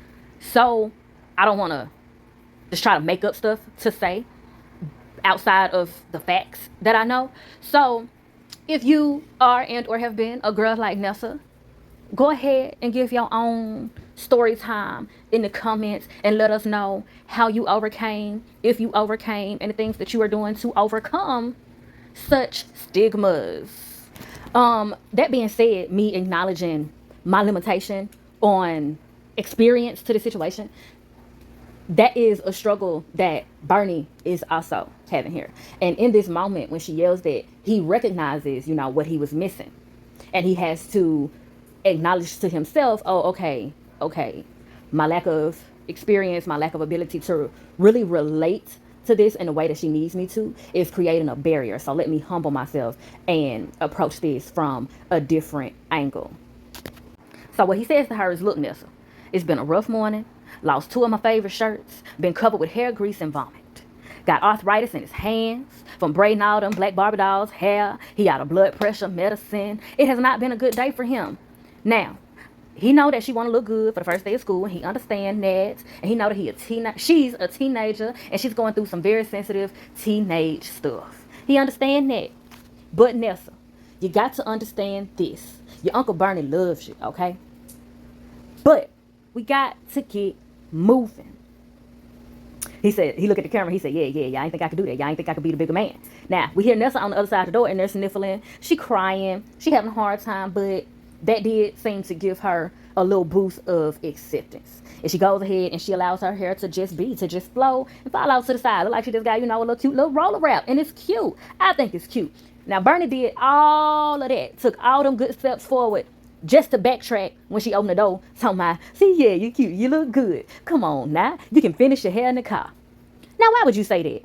So I don't want to just try to make up stuff to say outside of the facts that I know. So if you are and or have been a girl like Nessa, go ahead and give your own story time in the comments and let us know how you overcame, if you overcame, and the things that you are doing to overcome such stigmas. That being said, me acknowledging my limitation on experience to the situation, that is a struggle that Bernie is also having here. And in this moment when she yells that, he recognizes, what he was missing. And he has to acknowledge to himself, oh, okay, my lack of experience, my lack of ability to really relate to this in the way that she needs me to is creating a barrier. So let me humble myself and approach this from a different angle. So what he says to her is, look, Nessa, it's been a rough morning, lost 2 of my favorite shirts, been covered with hair grease and vomit, got arthritis in his hands from braiding all them black Barbie dolls hair. He out of blood pressure medicine. It has not been a good day for him. Now, he know that she want to look good for the first day of school, and he understand that, and he know that she's a teenager, and she's going through some very sensitive teenage stuff. He understand that. But Nessa, you got to understand this. Your Uncle Bernie loves you, okay? But we got to get moving. He said, he looked at the camera, he said, yeah, y'all ain't think I could do that. Y'all ain't think I could be the bigger man. Now, we hear Nessa on the other side of the door, and they're sniffling. She crying. She having a hard time, but that did seem to give her a little boost of acceptance. And she goes ahead and she allows her hair to just flow and fall out to the side. Look like she just got, a little cute little roller wrap. And it's cute. I think it's cute. Now, Bernie did all of that. Took all them good steps forward just to backtrack when she opened the door. Talking about, see, yeah, you cute. You look good. Come on now. You can finish your hair in the car. Now, why would you say that?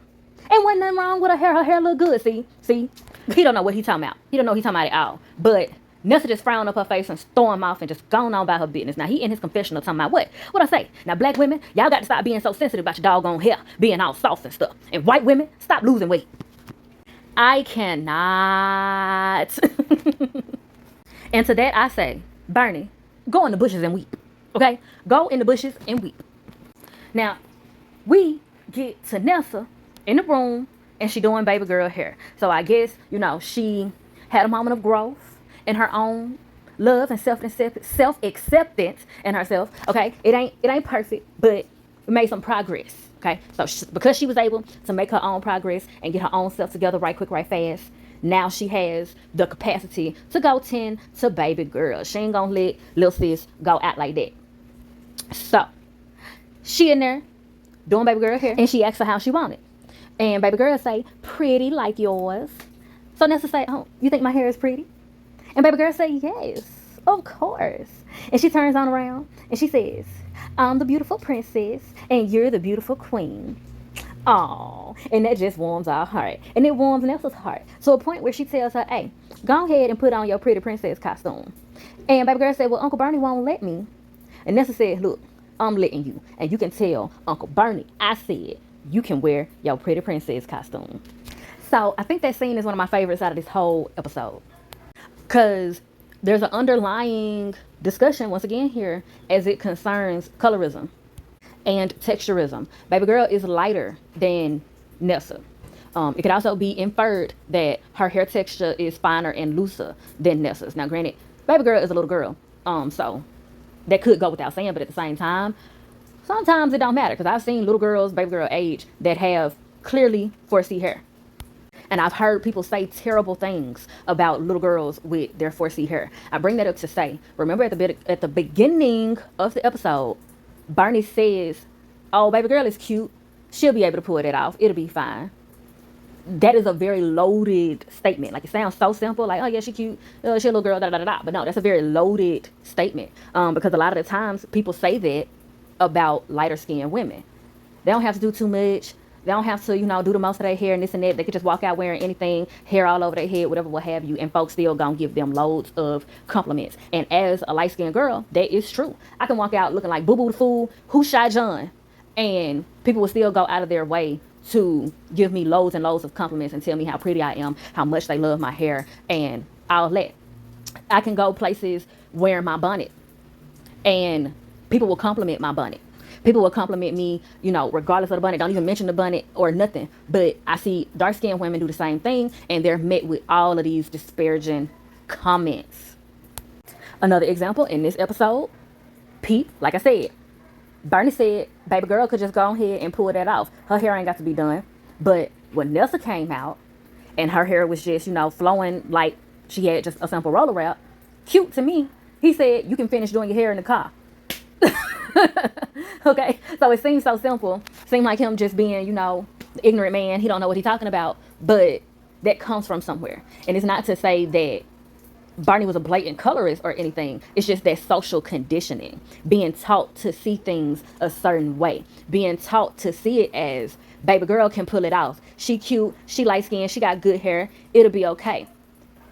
Ain't wasn't nothing wrong with her hair. Her hair look good. See? He don't know what he talking about. He don't know what he talking about at all. But Nessa just frowned up her face and stormed off and just gone on about her business. Now, he in his confessional talking about what? What I say? Now, black women, y'all got to stop being so sensitive about your doggone hair, being all soft and stuff. And white women, stop losing weight. I cannot. And to that I say, Bernie, go in the bushes and weep. Okay? Go in the bushes and weep. Now, we get to Nessa in the room and she doing baby girl hair. So I guess, she had a moment of growth in her own love and self-acceptance in herself. Okay, it ain't perfect, but it made some progress. Okay, so because she was able to make her own progress and get her own self together right quick, right fast, now she has the capacity to go tend to baby girl. She ain't gonna let little sis go out like that. So she in there doing baby girl hair, and she asks her how she want it, and baby girl say, pretty like yours. So Nessa say, oh, you think my hair is pretty? And baby girl say, yes, of course. And she turns on around and she says, I'm the beautiful princess and you're the beautiful queen. Oh, and that just warms our heart. And it warms Nessa's heart to a point where she tells her, hey, go ahead and put on your pretty princess costume. And baby girl said, well, Uncle Bernie won't let me. And Nessa said, look, I'm letting you. And you can tell Uncle Bernie, I said, you can wear your pretty princess costume. So I think that scene is one of my favorites out of this whole episode. Because there's an underlying discussion, once again, here as it concerns colorism and texturism. Baby girl is lighter than Nessa. It could also be inferred that her hair texture is finer and looser than Nessa's. Now, granted, baby girl is a little girl, so that could go without saying. But at the same time, sometimes it don't matter, because I've seen little girls, baby girl age, that have clearly 4C hair. And I've heard people say terrible things about little girls with their 4C hair. I bring that up to say, remember at the beginning of the episode, Bernie says, "Oh, baby girl is cute. She'll be able to pull that off. It'll be fine." That is a very loaded statement. Like, it sounds so simple, like, "Oh yeah, she cute. She a little girl, da da da da." But no, that's a very loaded statement. Because a lot of the times people say that about lighter skinned women. They don't have to do too much. They don't have to, do the most of their hair and this and that. They could just walk out wearing anything, hair all over their head, whatever, what have you, and folks still gonna give them loads of compliments. And as a light-skinned girl, that is true. I can walk out looking like Boo Boo the Fool, Who Shy John, and people will still go out of their way to give me loads and loads of compliments and tell me how pretty I am, how much they love my hair, and all that. I can go places wearing my bonnet, and people will compliment my bonnet. People will compliment me, regardless of the bonnet. Don't even mention the bonnet or nothing. But I see dark-skinned women do the same thing, and they're met with all of these disparaging comments. Another example in this episode, Pete, like I said, Bernie said baby girl could just go ahead and pull that off. Her hair ain't got to be done. But when Nelsa came out and her hair was just, flowing like she had just a simple roller wrap, cute to me, he said, "You can finish doing your hair in the car." Okay, so it seems so simple. Seemed like him just being, the ignorant man. He don't know what he's talking about, but that comes from somewhere. And it's not to say that Barney was a blatant colorist or anything. It's just that social conditioning, being taught to see things a certain way, being taught to see it as baby girl can pull it off. She cute, she light skinned, she got good hair. It'll be okay.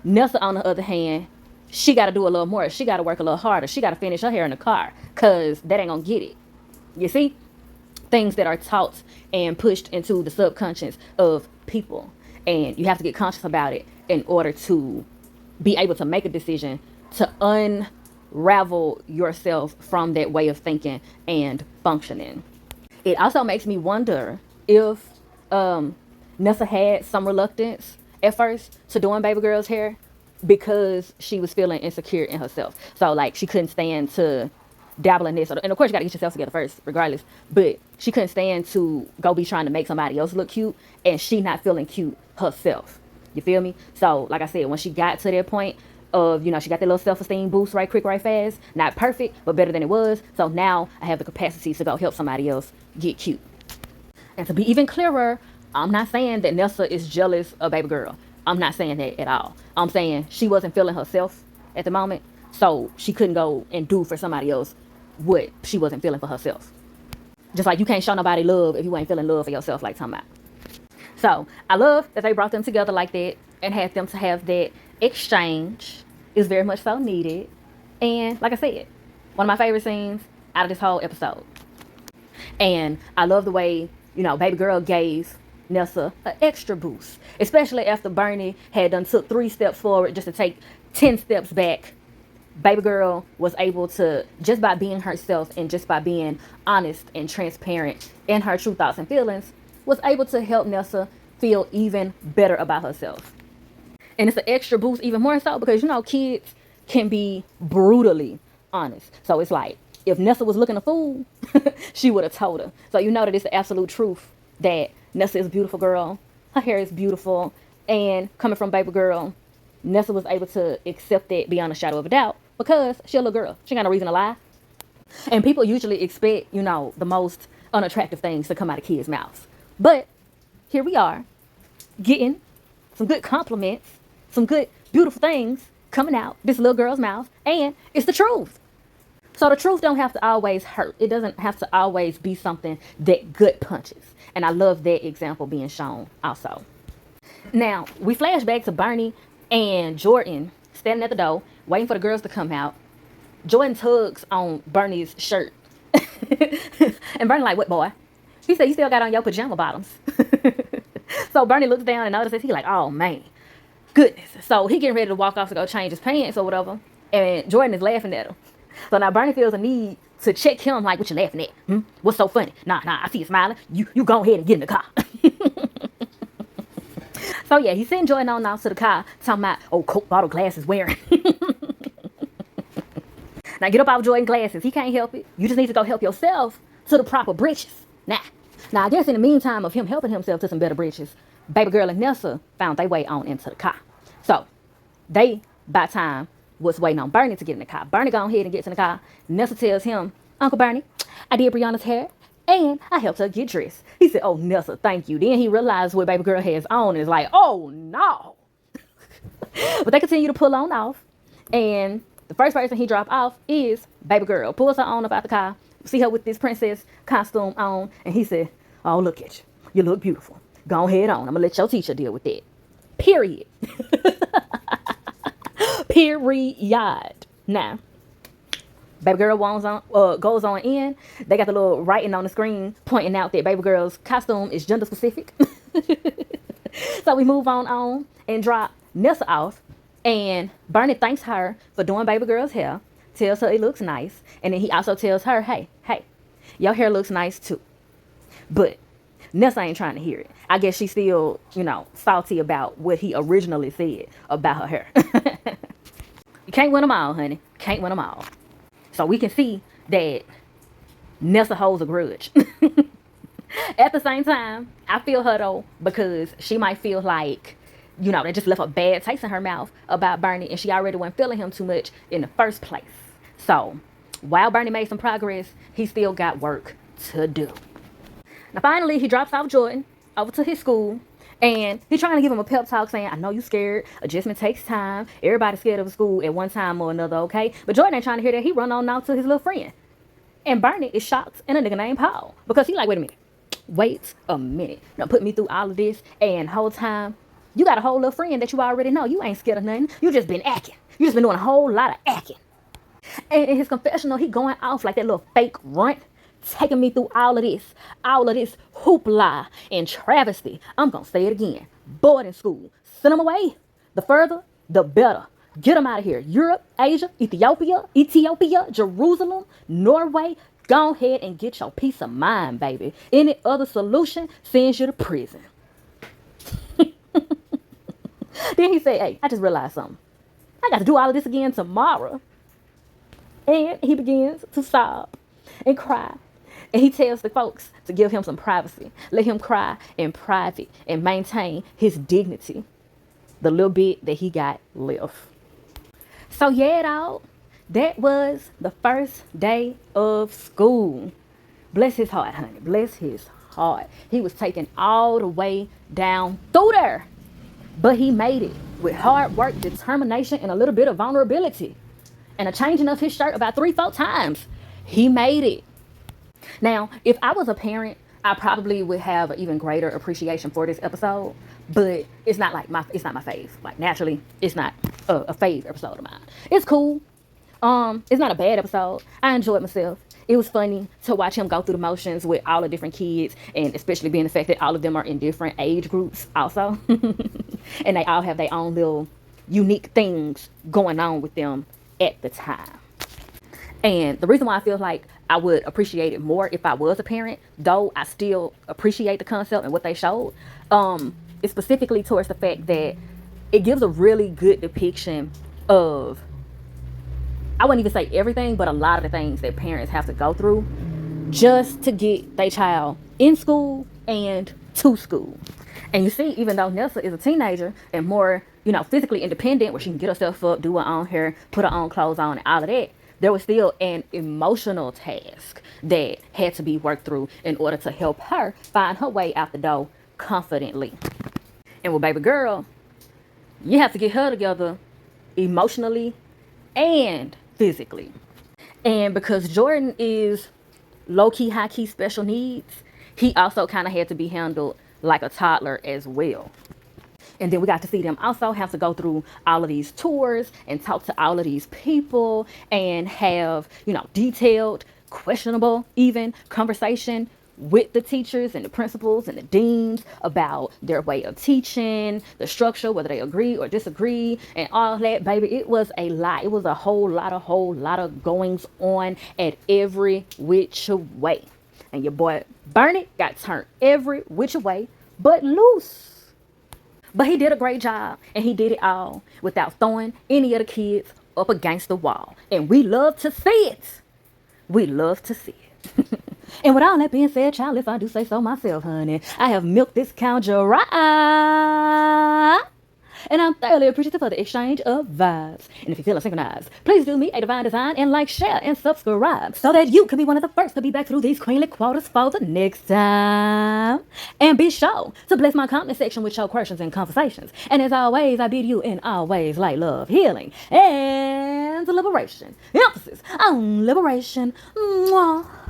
Nelsa, on the other hand, she got to do a little more. She got to work a little harder. She got to finish her hair in the car, because that ain't going to get it. You see? Things that are taught and pushed into the subconscious of people. And you have to get conscious about it in order to be able to make a decision to unravel yourself from that way of thinking and functioning. It also makes me wonder if Nessa had some reluctance at first to doing baby girl's hair, because she was feeling insecure in herself. So, like, she couldn't stand to dabble in this. And of course, you got to get yourself together first, regardless. But she couldn't stand to go be trying to make somebody else look cute, and she not feeling cute herself. You feel me? So, like I said, when she got to that point of, she got that little self-esteem boost right quick, right fast. Not perfect, but better than it was. So now I have the capacity to go help somebody else get cute. And to be even clearer, I'm not saying that Nessa is jealous of baby girl. I'm not saying that at all. I'm saying she wasn't feeling herself at the moment, so she couldn't go and do for somebody else what she wasn't feeling for herself. Just like you can't show nobody love if you ain't feeling love for yourself, like talking about. So I love that they brought them together like that and had them to have that exchange. Is very much so needed. And like I said, one of my favorite scenes out of this whole episode. And I love the way, baby girl gave Nessa an extra boost, especially after Bernie had done took 3 steps forward just to take 10 steps back. Baby girl was able to, just by being herself and just by being honest and transparent in her true thoughts and feelings, was able to help Nessa feel even better about herself. And it's an extra boost even more so because, kids can be brutally honest. So it's like, if Nessa was looking a fool, she would have told her. So that it's the absolute truth that Nessa is a beautiful girl. Her hair is beautiful. And coming from baby girl, Nessa was able to accept that beyond a shadow of a doubt because she's a little girl. She ain't got no reason to lie. And people usually expect, the most unattractive things to come out of kids' mouths. But here we are, getting some good compliments, some good, beautiful things coming out this little girl's mouth. And it's the truth. So the truth don't have to always hurt. It doesn't have to always be something that gut punches. And I love that example being shown also. Now, we flash back to Bernie and Jordan standing at the door, waiting for the girls to come out. Jordan tugs on Bernie's shirt. And Bernie like, "What, boy?" He said, "You still got on your pajama bottoms." So Bernie looks down and notices. He like, "Oh, man." Goodness. So he getting ready to walk off to go change his pants or whatever. And Jordan is laughing at him. So now Bernie feels a need to check him like, what you laughing at? What's so funny? Nah, I see you smiling. You go ahead and get in the car. So yeah, he's sending Jordan on out to the car, talking about, oh, Coke bottle glasses wearing. Now get up off Jordan glasses. He can't help it. You just need to go help yourself to the proper britches. Now I guess in the meantime of him helping himself to some better britches, baby girl and Nessa found their way on into the car. So they, by time, was waiting on Bernie to get in the car. Bernie go ahead and gets in the car. Nessa tells him, Uncle Bernie, I did Brianna's hair and I helped her get dressed. He said, oh, Nessa, thank you. Then he realized what baby girl has on and is like, oh, no. But they continue to pull on off. And the first person he dropped off is baby girl. Pulls her on up out the car. See her with this princess costume on. And he said, oh, look at you. You look beautiful. Go ahead on. I'm going to let your teacher deal with that. Period. Period. Now, baby girl goes on in. They got the little writing on the screen pointing out that baby girl's costume is gender specific. So we move on and drop Nessa off. And Bernie thanks her for doing baby girl's hair. Tells her it looks nice. And then he also tells her, hey, your hair looks nice too. But Nessa ain't trying to hear it. I guess she's still, salty about what he originally said about her hair. You can't win them all, honey. Can't win them all. So we can see that Nessa holds a grudge. At the same time, I feel her though, because she might feel like, they just left a bad taste in her mouth about Bernie, and she already wasn't feeling him too much in the first place. So while Bernie made some progress, he still got work to do. Now finally, he drops off Jordan over to his school, and he's trying to give him a pep talk saying, I know you're scared. Adjustment takes time. Everybody's scared of school at one time or another, okay? But Jordan ain't trying to hear that. He run on out to his little friend. And Bernie is shocked in a nigga named Paul, because he like, wait a minute. Wait a minute. Now put me through all of this, and whole time, you got a whole little friend that you already know. You ain't scared of nothing. You just been acting. You just been doing a whole lot of acting. And in his confessional, he going off like that little fake runt, taking me through all of this hoopla and travesty. I'm going to say it again. Boarding school. Send them away. The further, the better. Get them out of here. Europe, Asia, Ethiopia, Jerusalem, Norway. Go ahead and get your peace of mind, baby. Any other solution sends you to prison. Then he said, hey, I just realized something. I got to do all of this again tomorrow. And he begins to sob and cry. And he tells the folks to give him some privacy. Let him cry in private and maintain his dignity. The little bit that he got left. So yeah, dog, that was the first day of school. Bless his heart, honey. Bless his heart. He was taken all the way down through there. But he made it with hard work, determination, and a little bit of vulnerability. And a changing of his shirt about 3-4 times. He made it. Now, if I was a parent, I probably would have an even greater appreciation for this episode. But it's not my fave. Like, naturally, it's not a fave episode of mine. It's cool. It's not a bad episode. I enjoyed myself. It was funny to watch him go through the motions with all the different kids, and especially being the fact that all of them are in different age groups also. And they all have their own little unique things going on with them at the time. And the reason why I feel like I would appreciate it more if I was a parent, though I still appreciate the concept and what they showed, is specifically towards the fact that it gives a really good depiction of, I wouldn't even say everything, but a lot of the things that parents have to go through just to get their child in school and to school. And you see, even though Nessa is a teenager and more, physically independent, where she can get herself up, do her own hair, put her own clothes on, and all of that, there was still an emotional task that had to be worked through in order to help her find her way out the door confidently. And with baby girl, you have to get her together emotionally and physically. And because Jordan is low-key, high-key special needs, he also kind of had to be handled like a toddler as well. And then we got to see them also have to go through all of these tours and talk to all of these people and have, detailed, questionable even conversation with the teachers and the principals and the deans about their way of teaching, the structure, whether they agree or disagree, and all that, baby. It was a lot. It was a whole lot of goings on at every which way. And your boy Bernie got turned every which way but loose. But he did a great job, and he did it all without throwing any of the kids up against the wall. And we love to see it. We love to see it. And with all that being said, child, if I do say so myself, honey, I have milked this cow dry. And I'm thoroughly appreciative for the exchange of vibes. And if you're feeling synchronized, please do me a divine design and like, share, and subscribe so that you can be one of the first to be back through these queenly quotas for the next time. And be sure to bless my comment section with your questions and conversations. And as always, I bid you in all ways light, love, healing, and liberation. Emphasis on liberation. Mwah.